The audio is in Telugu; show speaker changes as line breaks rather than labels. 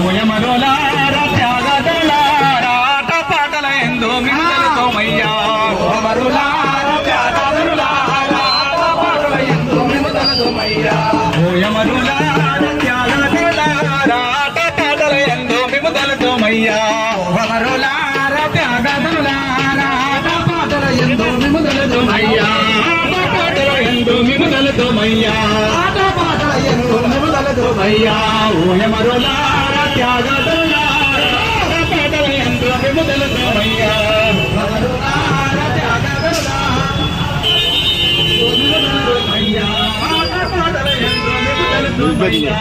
ఓయమరులార త్యాగదరులార ఆటపాటల యందు మిమ్ము తలుతుమయ్యా ఓయమరులార త్యాగదరులార ఆటపాటల యందు మిమ్ము తలుతుమయ్యా ఓయమరులార త్యాగదరులార ఆటపాటల యందు మిమ్ము తలుతుమయ్యా ఓయమరులార త్యాగదరులార ఆటపాటల యందు మిమ్ము తలుతుమయ్యా ఆటపాటల యందు మిమ్ము తలుతుమయ్యా ఆటపాటల యందు మిమ్ము తలుతుమయ్యా ఓయమరులార త్యాగదరులార ఆటపాటల యందు మిమ్ము తలుతుమయ్యా ఓయమరులార త్యాగదరులార మిమ్ము తలుతుమయ్యా ఆటపాటల యందు మిమ్ము తలుతుమయ్యా